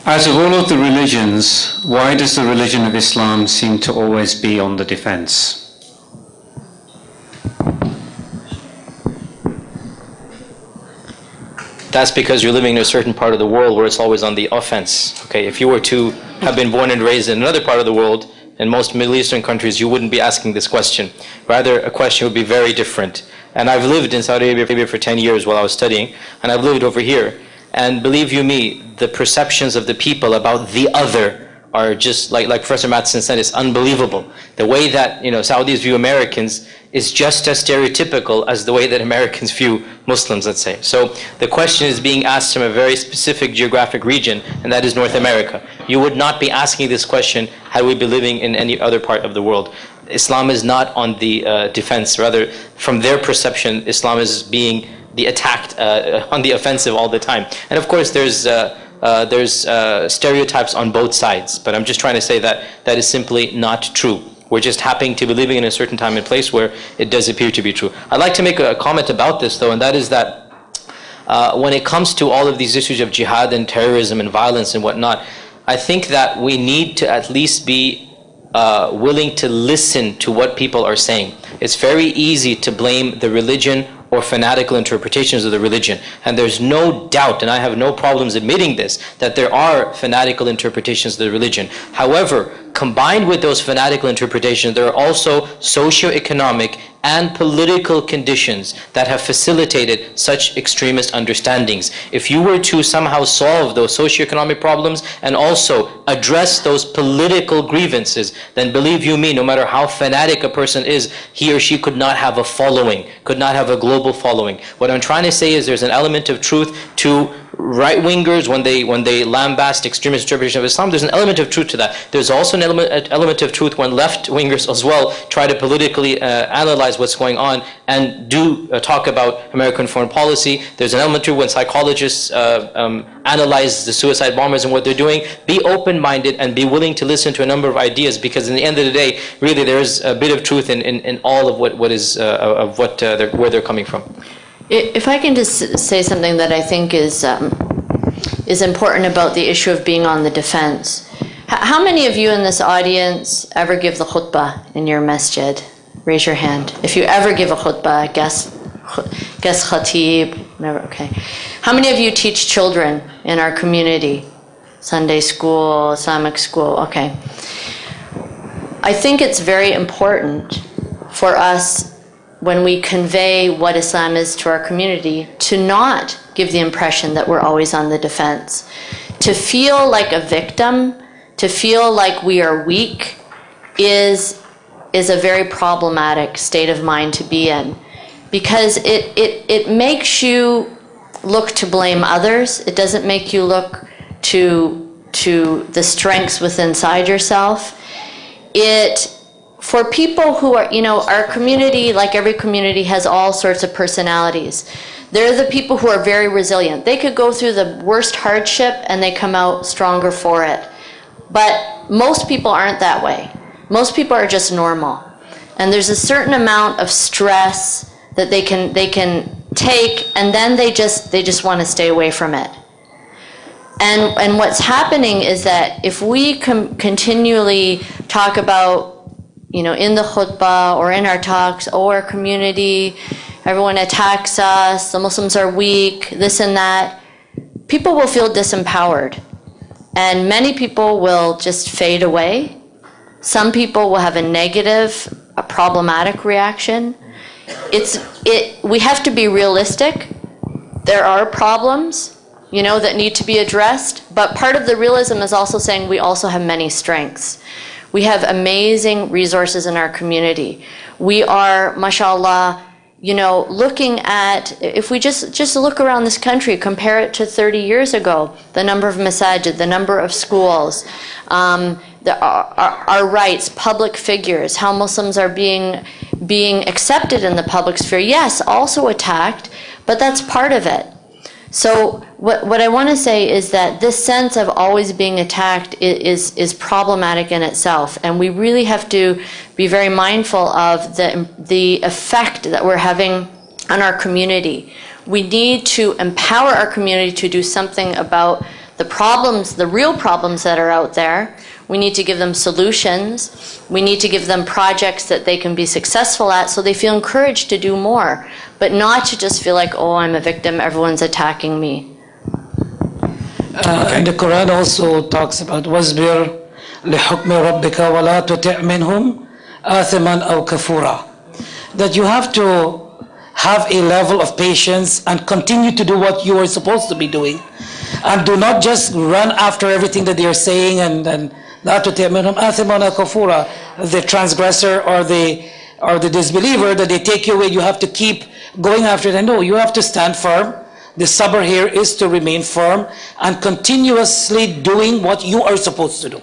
Out of all of the religions, why does the religion of Islam seem to always be on the defense? That's because you're living in a certain part of the world where it's always on the offense. Okay, if you were to have been born and raised in another part of the world, in most Middle Eastern countries, you wouldn't be asking this question. Rather, a question would be very different. And I've lived in Saudi Arabia for 10 years while I was studying, and I've lived over here. And believe you me, the perceptions of the people about the other are just, like Professor Matheson said, it's unbelievable. The way that Saudis view Americans is just as stereotypical as the way that Americans view Muslims, let's say. So the question is being asked from a very specific geographic region, and that is North America. You would not be asking this question had we been living in any other part of the world. Islam is not on the defense. Rather, from their perception, Islam is being attacked on the offensive all the time. And of course, there's stereotypes on both sides. But I'm just trying to say that that is simply not true. We're just happening to be living in a certain time and place where it does appear to be true. I'd like to make a comment about this, though, and that is that when it comes to all of these issues of jihad and terrorism and violence and whatnot, I think that we need to at least be willing to listen to what people are saying. It's very easy to blame the religion or fanatical interpretations of the religion. And there's no doubt, and I have no problems admitting this, that there are fanatical interpretations of the religion. However, combined with those fanatical interpretations, there are also socio-economic and political conditions that have facilitated such extremist understandings. If you were to somehow solve those socio-economic problems and also address those political grievances, then believe you me, no matter how fanatic a person is, he or she could not have a following, could not have a global following. What I'm trying to say is there's an element of truth to right-wingers when they lambast extremist interpretation of Islam. There's an element of truth to that. There's also an element of truth when left-wingers as well try to politically analyze what's going on and do talk about American foreign policy. There's an element of truth when psychologists analyze the suicide bombers and what they're doing. Be open-minded and be willing to listen to a number of ideas, because in the end of the day, really there is a bit of truth in all of where they're coming from. If I can just say something that I think is important about the issue of being on the defense. How many of you in this audience ever give the khutbah in your masjid? Raise your hand. If you ever give a khutbah, guest khatib, never, okay. How many of you teach children in our community? Sunday school, Islamic school, okay. I think it's very important for us, when we convey what Islam is to our community, to not give the impression that we're always on the defense. To feel like a victim, to feel like we are weak, is a very problematic state of mind to be in. Because it makes you look to blame others. It doesn't make you look to the strengths within inside yourself. For people who are, our community, like every community, has all sorts of personalities. They're the people who are very resilient. They could go through the worst hardship and they come out stronger for it. But most people aren't that way. Most people are just normal. And there's a certain amount of stress that they can take, and then they just want to stay away from it. And what's happening is that if we continually talk about, in the khutbah or in our talks, our community, everyone attacks us, the Muslims are weak, this and that, people will feel disempowered. And many people will just fade away. Some people will have a negative, a problematic reaction. We have to be realistic. There are problems, that need to be addressed. But part of the realism is also saying we also have many strengths. We have amazing resources in our community. We are, mashallah, looking at, if we just look around this country, compare it to 30 years ago, the number of masajid, the number of schools, our rights, public figures, how Muslims are being accepted in the public sphere. Yes, also attacked, but that's part of it. So what I want to say is that this sense of always being attacked is problematic in itself, and we really have to be very mindful of the effect that we're having on our community. We need to empower our community to do something about the problems, the real problems that are out there. We need to give them solutions. We need to give them projects that they can be successful at so they feel encouraged to do more, but not to just feel like, oh, I'm a victim, everyone's attacking me. And the Quran also talks about وَاصْبِرْ لِحُكْمِ رَبِّكَ وَلَا تُطِعْ مِنْهُمْ آثِمًا أَوْ كَفُورًا. That you have to have a level of patience and continue to do what you are supposed to be doing. And do not just run after everything that they are saying and لَا تُطِعْ مِنْهُمْ آثِمًا أَوْ كَفُورًا. The transgressor or the disbeliever that they take you away, you have to keep going after them. No, you have to stand firm. The sabr here is to remain firm and continuously doing what you are supposed to do.